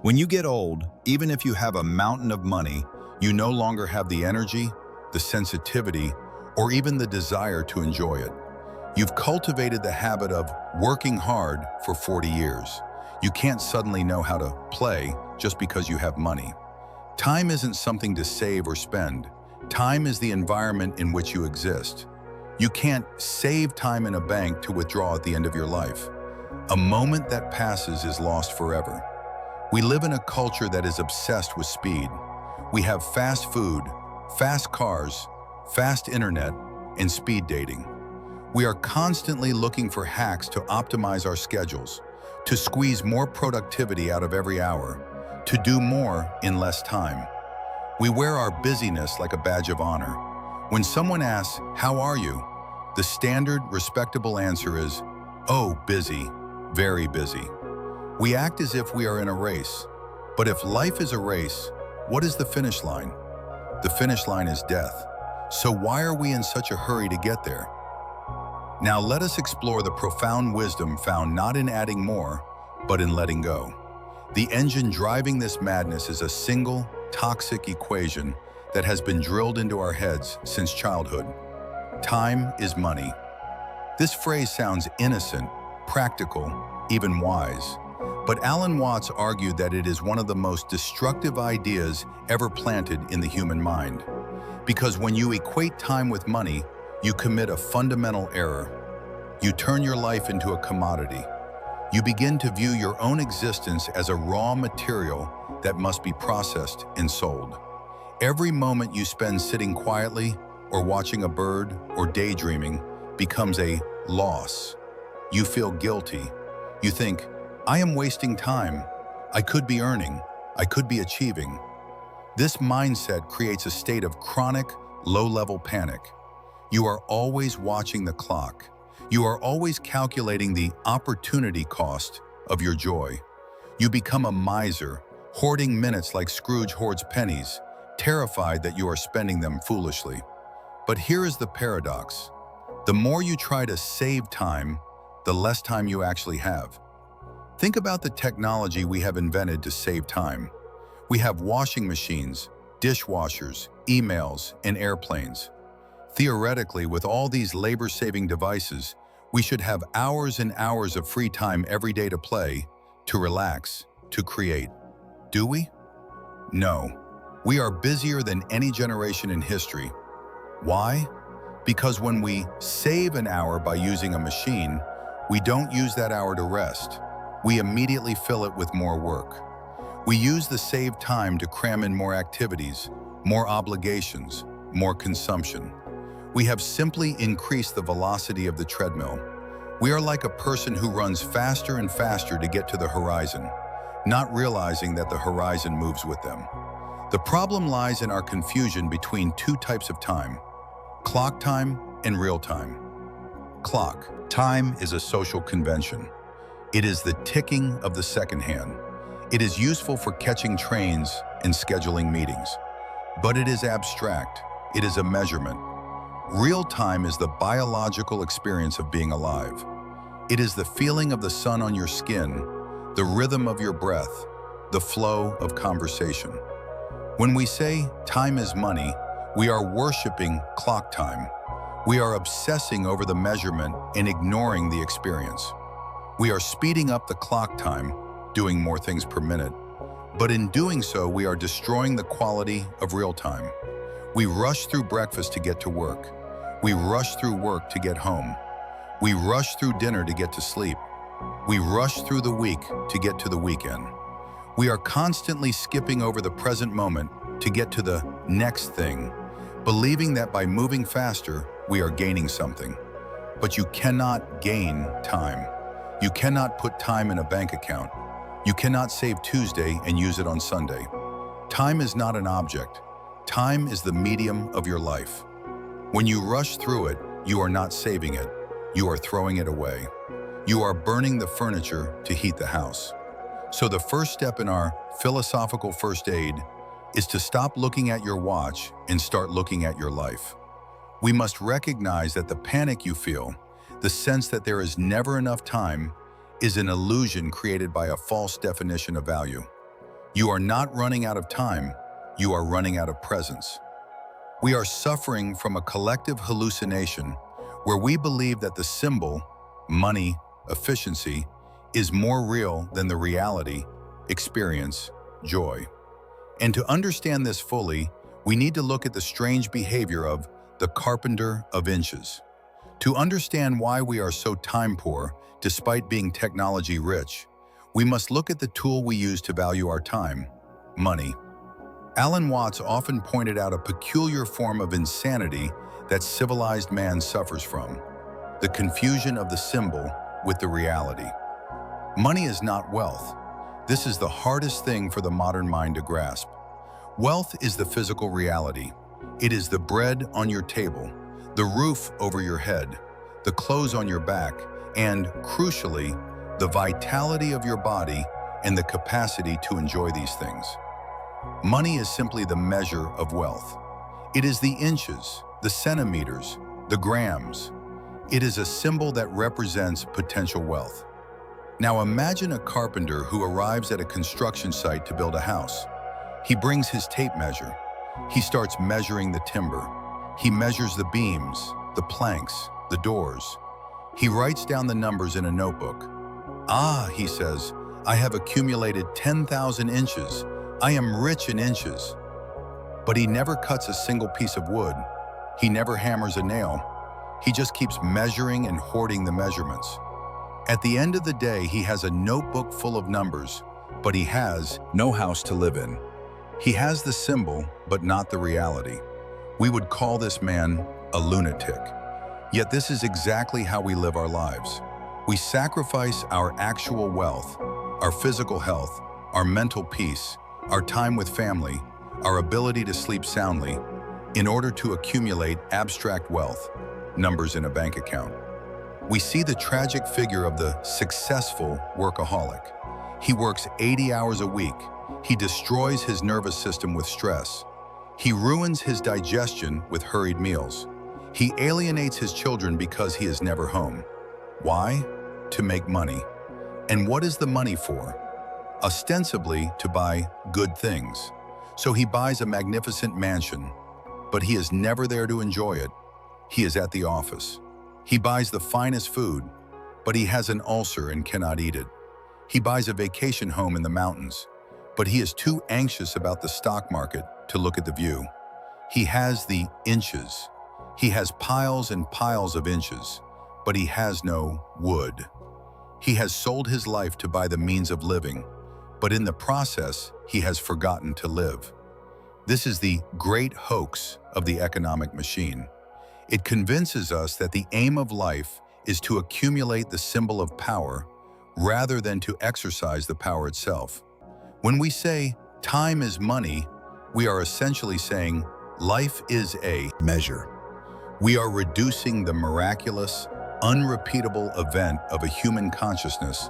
When you get old, even if you have a mountain of money, you no longer have the energy, the sensitivity, or even the desire to enjoy it. You've cultivated the habit of working hard for 40 years. You can't suddenly know how to play just because you have money. Time isn't something to save or spend. Time is the environment in which you exist. You can't save time in a bank to withdraw at the end of your life. A moment that passes is lost forever. We live in a culture that is obsessed with speed. We have fast food, fast cars, fast internet, and speed dating. We are constantly looking for hacks to optimize our schedules, to squeeze more productivity out of every hour, to do more in less time. We wear our busyness like a badge of honor. When someone asks, "How are you?" the standard, respectable answer is, "Oh, busy, very busy." We act as if we are in a race. But if life is a race, what is the finish line? The finish line is death. So why are we in such a hurry to get there? Now let us explore the profound wisdom found not in adding more, but in letting go. The engine driving this madness is a single, toxic equation that has been drilled into our heads since childhood. Time is money. This phrase sounds innocent, practical, even wise. But Alan Watts argued that it is one of the most destructive ideas ever planted in the human mind. Because when you equate time with money, you commit a fundamental error. You turn your life into a commodity. You begin to view your own existence as a raw material that must be processed and sold. Every moment you spend sitting quietly or watching a bird or daydreaming becomes a loss. You feel guilty. You think, "I am wasting time. I could be earning. I could be achieving." This mindset creates a state of chronic, low-level panic. You are always watching the clock. You are always calculating the opportunity cost of your joy. You become a miser, hoarding minutes like Scrooge hoards pennies, terrified that you are spending them foolishly. But here is the paradox. The more you try to save time, the less time you actually have. Think about the technology we have invented to save time. We have washing machines, dishwashers, emails, and airplanes. Theoretically, with all these labor-saving devices, we should have hours and hours of free time every day to play, to relax, to create. Do we? No. We are busier than any generation in history. Why? Because when we save an hour by using a machine, we don't use that hour to rest. We immediately fill it with more work. We use the saved time to cram in more activities, more obligations, more consumption. We have simply increased the velocity of the treadmill. We are like a person who runs faster and faster to get to the horizon, not realizing that the horizon moves with them. The problem lies in our confusion between two types of time: clock time and real time. Clock. Time is a social convention. It is the ticking of the second hand. It is useful for catching trains and scheduling meetings. But it is abstract. It is a measurement. Real time is the biological experience of being alive. It is the feeling of the sun on your skin, the rhythm of your breath, the flow of conversation. When we say time is money, we are worshiping clock time. We are obsessing over the measurement and ignoring the experience. We are speeding up the clock time, doing more things per minute. But in doing so, we are destroying the quality of real time. We rush through breakfast to get to work. We rush through work to get home. We rush through dinner to get to sleep. We rush through the week to get to the weekend. We are constantly skipping over the present moment to get to the next thing, believing that by moving faster, we are gaining something. But you cannot gain time. You cannot put time in a bank account. You cannot save Tuesday and use it on Sunday. Time is not an object. Time is the medium of your life. When you rush through it, you are not saving it. You are throwing it away. You are burning the furniture to heat the house. So the first step in our philosophical first aid is to stop looking at your watch and start looking at your life. We must recognize that the panic you feel, the sense that there is never enough time, is an illusion created by a false definition of value. You are not running out of time, you are running out of presence. We are suffering from a collective hallucination where we believe that the symbol, money, efficiency, is more real than the reality, experience, joy. And to understand this fully, we need to look at the strange behavior of the carpenter of inches. To understand why we are so time poor, despite being technology rich, we must look at the tool we use to value our time, money. Alan Watts often pointed out a peculiar form of insanity that civilized man suffers from, the confusion of the symbol with the reality. Money is not wealth. This is the hardest thing for the modern mind to grasp. Wealth is the physical reality. It is the bread on your table, the roof over your head, the clothes on your back, and, crucially, the vitality of your body and the capacity to enjoy these things. Money is simply the measure of wealth. It is the inches, the centimeters, the grams. It is a symbol that represents potential wealth. Now imagine a carpenter who arrives at a construction site to build a house. He brings his tape measure. He starts measuring the timber. He measures the beams, the planks, the doors. He writes down the numbers in a notebook. "Ah," he says, "I have accumulated 10,000 inches. I am rich in inches." But he never cuts a single piece of wood. He never hammers a nail. He just keeps measuring and hoarding the measurements. At the end of the day, he has a notebook full of numbers, but he has no house to live in. He has the symbol, but not the reality. We would call this man a lunatic. Yet this is exactly how we live our lives. We sacrifice our actual wealth, our physical health, our mental peace, our time with family, our ability to sleep soundly, in order to accumulate abstract wealth, numbers in a bank account. We see the tragic figure of the successful workaholic. He works 80 hours a week. He destroys his nervous system with stress. He ruins his digestion with hurried meals. He alienates his children because he is never home. Why? To make money. And what is the money for? Ostensibly to buy good things. So he buys a magnificent mansion, but he is never there to enjoy it. He is at the office. He buys the finest food, but he has an ulcer and cannot eat it. He buys a vacation home in the mountains, but he is too anxious about the stock market to look at the view. He has the inches. He has piles and piles of inches, but he has no wood. He has sold his life to buy the means of living, but in the process, he has forgotten to live. This is the great hoax of the economic machine. It convinces us that the aim of life is to accumulate the symbol of power rather than to exercise the power itself. When we say time is money, we are essentially saying life is a measure. We are reducing the miraculous, unrepeatable event of a human consciousness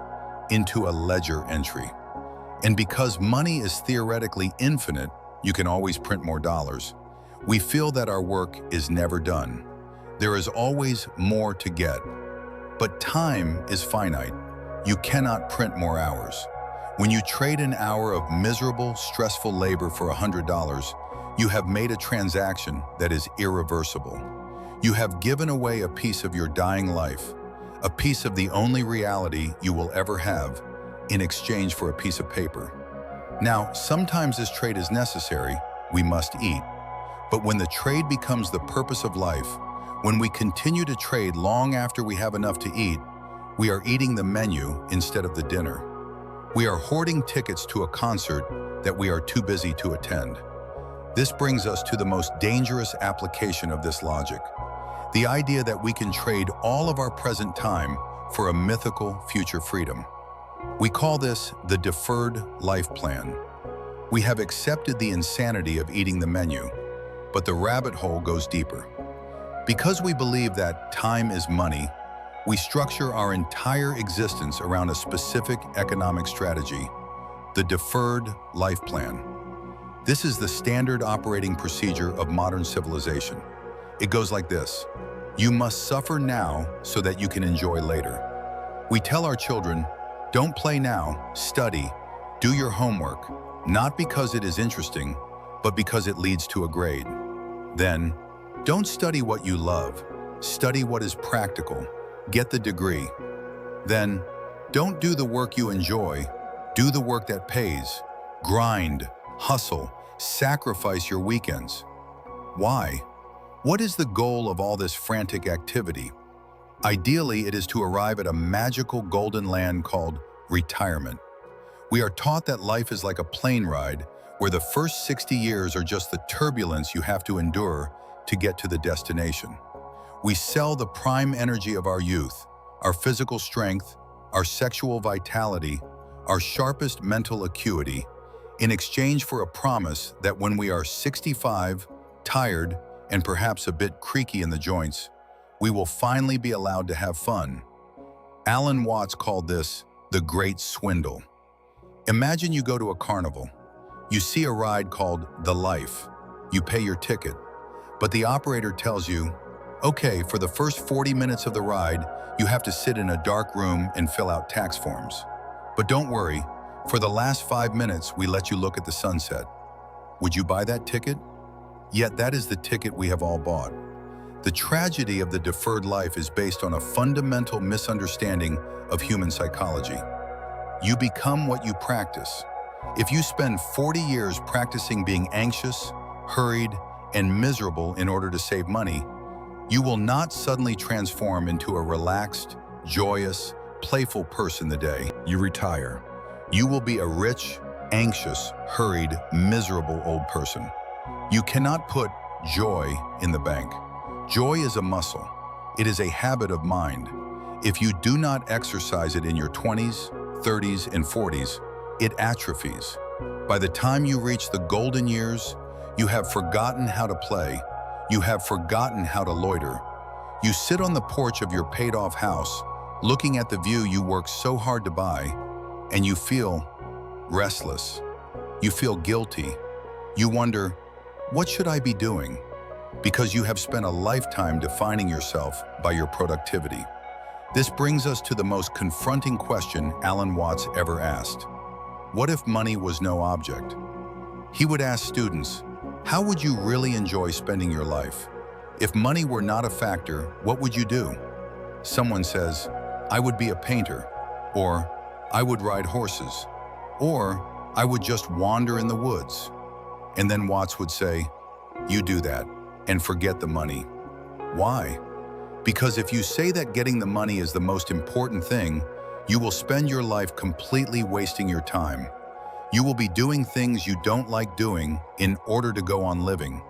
into a ledger entry. And because money is theoretically infinite, you can always print more dollars, we feel that our work is never done. There is always more to get. But time is finite. You cannot print more hours. When you trade an hour of miserable, stressful labor for $100, you have made a transaction that is irreversible. You have given away a piece of your dying life, a piece of the only reality you will ever have, in exchange for a piece of paper. Now, sometimes this trade is necessary. We must eat. But when the trade becomes the purpose of life, when we continue to trade long after we have enough to eat, we are eating the menu instead of the dinner. We are hoarding tickets to a concert that we are too busy to attend. This brings us to the most dangerous application of this logic, the idea that we can trade all of our present time for a mythical future freedom. We call this the Deferred Life Plan. We have accepted the insanity of eating the menu, but the rabbit hole goes deeper. Because we believe that time is money, we structure our entire existence around a specific economic strategy, the Deferred Life Plan. This is the standard operating procedure of modern civilization. It goes like this: you must suffer now so that you can enjoy later. We tell our children, don't play now, study, do your homework, not because it is interesting, but because it leads to a grade. Then, don't study what you love. Study what is practical. Get the degree. Then, don't do the work you enjoy. Do the work that pays. Grind, hustle, sacrifice your weekends. Why? What is the goal of all this frantic activity? Ideally, it is to arrive at a magical golden land called retirement. We are taught that life is like a plane ride, where the first 60 years are just the turbulence you have to endure to get to the destination. We sell the prime energy of our youth, our physical strength, our sexual vitality, our sharpest mental acuity, in exchange for a promise that when we are 65, tired, and perhaps a bit creaky in the joints, we will finally be allowed to have fun. Alan Watts called this the Great Swindle. Imagine you go to a carnival. You see a ride called The Life. You pay your ticket, but the operator tells you, okay, for the first 40 minutes of the ride, you have to sit in a dark room and fill out tax forms. But don't worry, for the last 5 minutes, we let you look at the sunset. Would you buy that ticket? Yet that is the ticket we have all bought. The tragedy of the deferred life is based on a fundamental misunderstanding of human psychology. You become what you practice. If you spend 40 years practicing being anxious, hurried, and miserable in order to save money, you will not suddenly transform into a relaxed, joyous, playful person the day you retire. You will be a rich, anxious, hurried, miserable old person. You cannot put joy in the bank. Joy is a muscle. It is a habit of mind. If you do not exercise it in your 20s, 30s, and 40s, it atrophies. By the time you reach the golden years, you have forgotten how to play. You have forgotten how to loiter. You sit on the porch of your paid-off house, looking at the view you worked so hard to buy, and you feel restless. You feel guilty. You wonder, what should I be doing? Because you have spent a lifetime defining yourself by your productivity. This brings us to the most confronting question Alan Watts ever asked. What if money was no object? He would ask students, how would you really enjoy spending your life? If money were not a factor, what would you do? Someone says, I would be a painter, or I would ride horses, or I would just wander in the woods. And then Watts would say, you do that, and forget the money. Why? Because if you say that getting the money is the most important thing, you will spend your life completely wasting your time. You will be doing things you don't like doing in order to go on living.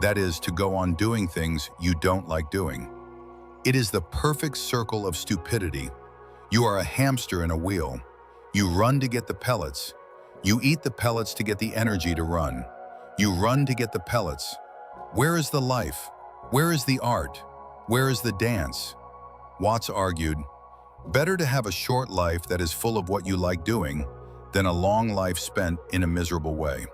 That is, to go on doing things you don't like doing. It is the perfect circle of stupidity. You are a hamster in a wheel. You run to get the pellets. You eat the pellets to get the energy to run. You run to get the pellets. Where is the life? Where is the art? Where is the dance? Watts argued, better to have a short life that is full of what you like doing than a long life spent in a miserable way.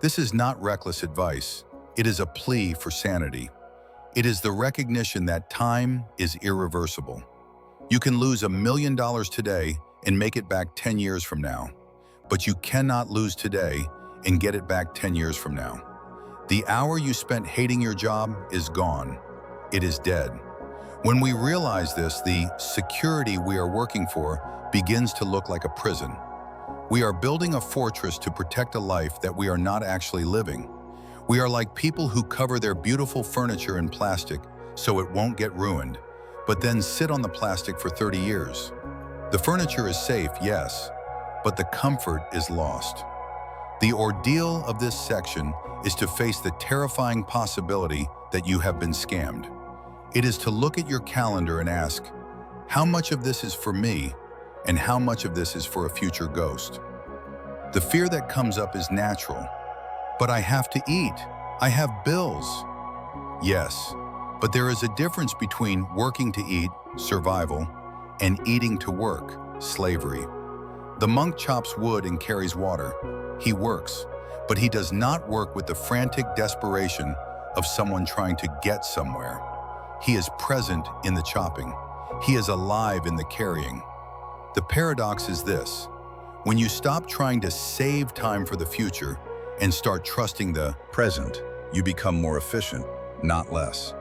This is not reckless advice. It is a plea for sanity. It is the recognition that time is irreversible. You can lose $1 million today and make it back 10 years from now, but you cannot lose today and get it back 10 years from now. The hour you spent hating your job is gone. It is dead. When we realize this, the security we are working for begins to look like a prison. We are building a fortress to protect a life that we are not actually living. We are like people who cover their beautiful furniture in plastic so it won't get ruined, but then sit on the plastic for 30 years. The furniture is safe, yes, but the comfort is lost. The ordeal of this section is to face the terrifying possibility that you have been scammed. It is to look at your calendar and ask, how much of this is for me and how much of this is for a future ghost? The fear that comes up is natural. But I have to eat. I have bills. Yes, but there is a difference between working to eat, survival, and eating to work, slavery. The monk chops wood and carries water. He works, but he does not work with the frantic desperation of someone trying to get somewhere. He is present in the chopping. He is alive in the carrying. The paradox is this. When you stop trying to save time for the future and start trusting the present, you become more efficient, not less.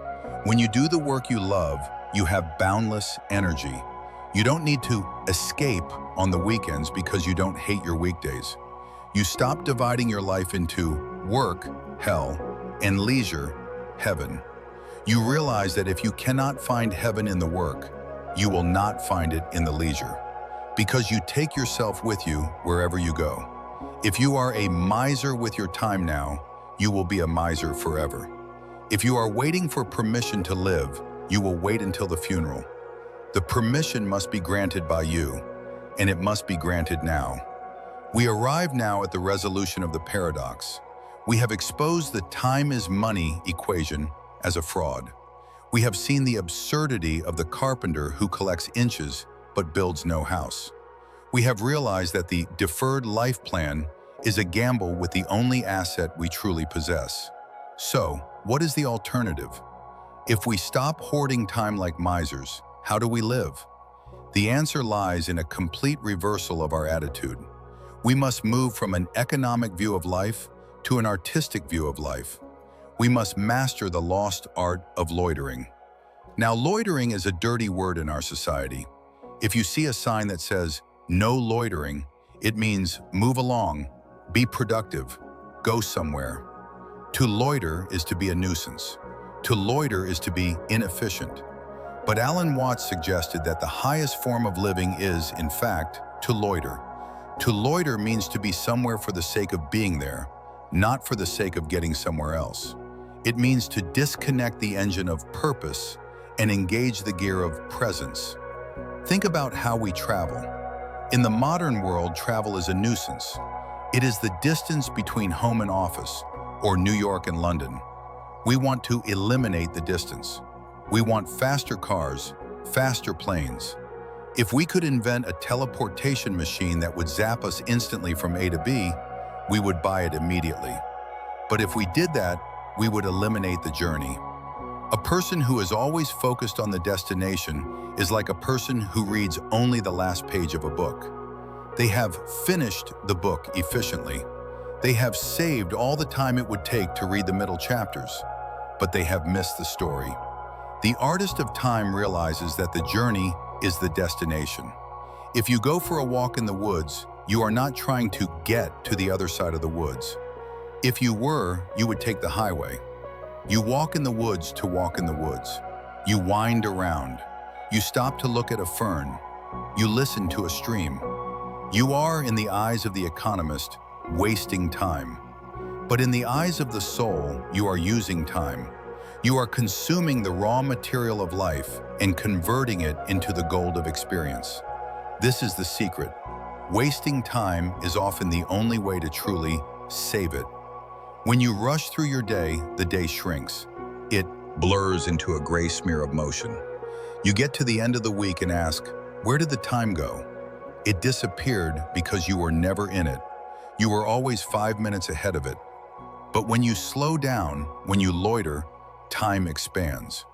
When you do the work you love, you have boundless energy. You don't need to escape on the weekends because you don't hate your weekdays. You stop dividing your life into work, hell, and leisure, heaven. You realize that if you cannot find heaven in the work, you will not find it in the leisure, because you take yourself with you wherever you go. If you are a miser with your time now, you will be a miser forever. If you are waiting for permission to live, you will wait until the funeral. The permission must be granted by you, and it must be granted now. We arrive now at the resolution of the paradox. We have exposed the time is money equation as a fraud. We have seen the absurdity of the carpenter who collects inches but builds no house. We have realized that the deferred life plan is a gamble with the only asset we truly possess. So, what is the alternative? If we stop hoarding time like misers, how do we live? The answer lies in a complete reversal of our attitude. We must move from an economic view of life to an artistic view of life. We must master the lost art of loitering. Now, loitering is a dirty word in our society. If you see a sign that says, "No loitering," it means move along, be productive, go somewhere. To loiter is to be a nuisance. To loiter is to be inefficient. But Alan Watts suggested that the highest form of living is, in fact, to loiter. To loiter means to be somewhere for the sake of being there, not for the sake of getting somewhere else. It means to disconnect the engine of purpose and engage the gear of presence. Think about how we travel. In the modern world, travel is a nuisance. It is the distance between home and office, or New York and London. We want to eliminate the distance. We want faster cars, faster planes. If we could invent a teleportation machine that would zap us instantly from A to B, we would buy it immediately. But if we did that, we would eliminate the journey. A person who is always focused on the destination is like a person who reads only the last page of a book. They have finished the book efficiently. They have saved all the time it would take to read the middle chapters, but they have missed the story. The artist of time realizes that the journey is the destination. If you go for a walk in the woods, you are not trying to get to the other side of the woods. If you were, you would take the highway. You walk in the woods to walk in the woods. You wind around. You stop to look at a fern. You listen to a stream. You are, in the eyes of the economist, wasting time. But in the eyes of the soul, you are using time. You are consuming the raw material of life and converting it into the gold of experience. This is the secret. Wasting time is often the only way to truly save it. When you rush through your day, the day shrinks. It blurs into a gray smear of motion. You get to the end of the week and ask, where did the time go? It disappeared because you were never in it. You were always 5 minutes ahead of it. But when you slow down, when you loiter, time expands.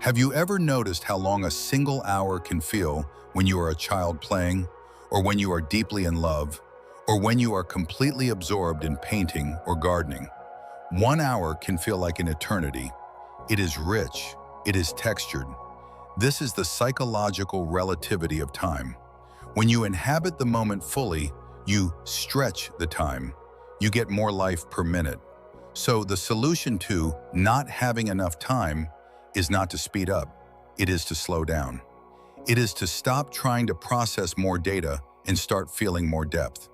Have you ever noticed how long a single hour can feel when you are a child playing, or when you are deeply in love, or when you are completely absorbed in painting or gardening? 1 hour can feel like an eternity. It is rich. It is textured. This is the psychological relativity of time. When you inhabit the moment fully, you stretch the time. You get more life per minute. So the solution to not having enough time is not to speed up. It is to slow down. It is to stop trying to process more data and start feeling more depth.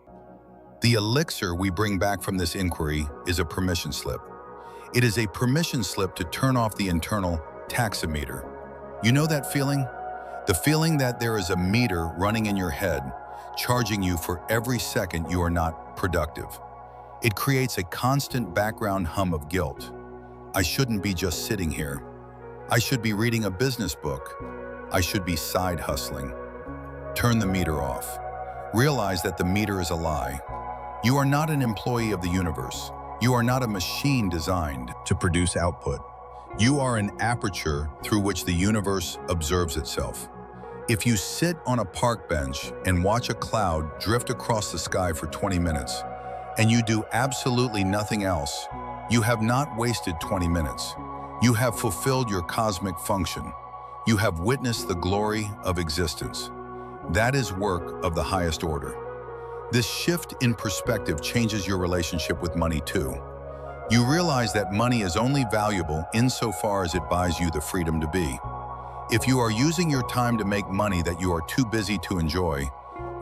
The elixir we bring back from this inquiry is a permission slip. It is a permission slip to turn off the internal taximeter. You know that feeling? The feeling that there is a meter running in your head, charging you for every second you are not productive. It creates a constant background hum of guilt. I shouldn't be just sitting here. I should be reading a business book. I should be side hustling. Turn the meter off. Realize that the meter is a lie. You are not an employee of the universe. You are not a machine designed to produce output. You are an aperture through which the universe observes itself. If you sit on a park bench and watch a cloud drift across the sky for 20 minutes, and you do absolutely nothing else, you have not wasted 20 minutes. You have fulfilled your cosmic function. You have witnessed the glory of existence. That is work of the highest order. This shift in perspective changes your relationship with money too. You realize that money is only valuable insofar as it buys you the freedom to be. If you are using your time to make money that you are too busy to enjoy,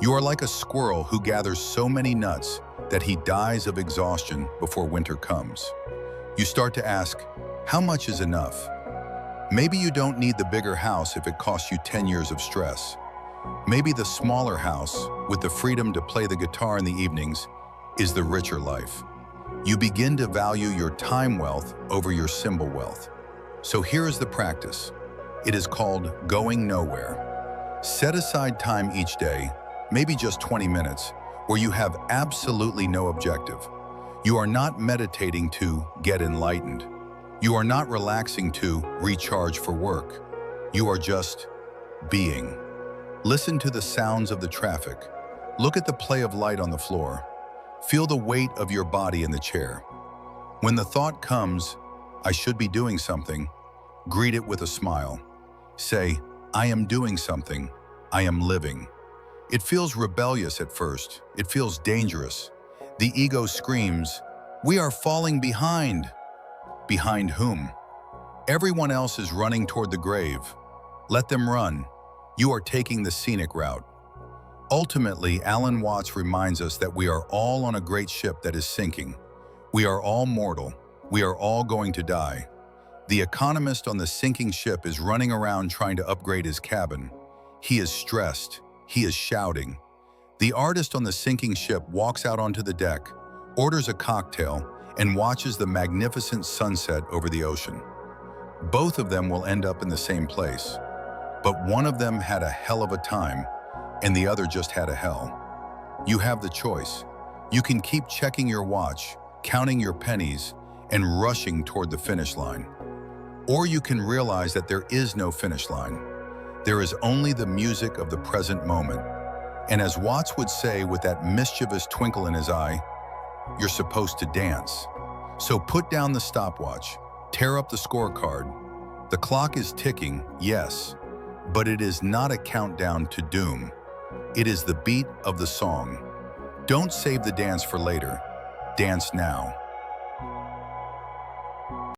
you are like a squirrel who gathers so many nuts that he dies of exhaustion before winter comes. You start to ask, how much is enough? Maybe you don't need the bigger house if it costs you 10 years of stress. Maybe the smaller house, with the freedom to play the guitar in the evenings, is the richer life. You begin to value your time wealth over your symbol wealth. So here is the practice. It is called going nowhere. Set aside time each day, maybe just 20 minutes, where you have absolutely no objective. You are not meditating to get enlightened. You are not relaxing to recharge for work. You are just being. Listen to the sounds of the traffic. Look at the play of light on the floor. Feel the weight of your body in the chair. When the thought comes, I should be doing something, greet it with a smile. Say, I am doing something. I am living. It feels rebellious at first. It feels dangerous. The ego screams, we are falling behind. Behind whom? Everyone else is running toward the grave. Let them run. You are taking the scenic route. Ultimately, Alan Watts reminds us that we are all on a great ship that is sinking. We are all mortal. We are all going to die. The economist on the sinking ship is running around trying to upgrade his cabin. He is stressed. He is shouting. The artist on the sinking ship walks out onto the deck, orders a cocktail, and watches the magnificent sunset over the ocean. Both of them will end up in the same place. But one of them had a hell of a time, and the other just had a hell. You have the choice. You can keep checking your watch, counting your pennies, and rushing toward the finish line. Or you can realize that there is no finish line. There is only the music of the present moment. And as Watts would say with that mischievous twinkle in his eye, you're supposed to dance. So put down the stopwatch, tear up the scorecard. The clock is ticking, yes, but it is not a countdown to doom. It is the beat of the song. Don't save the dance for later. Dance now.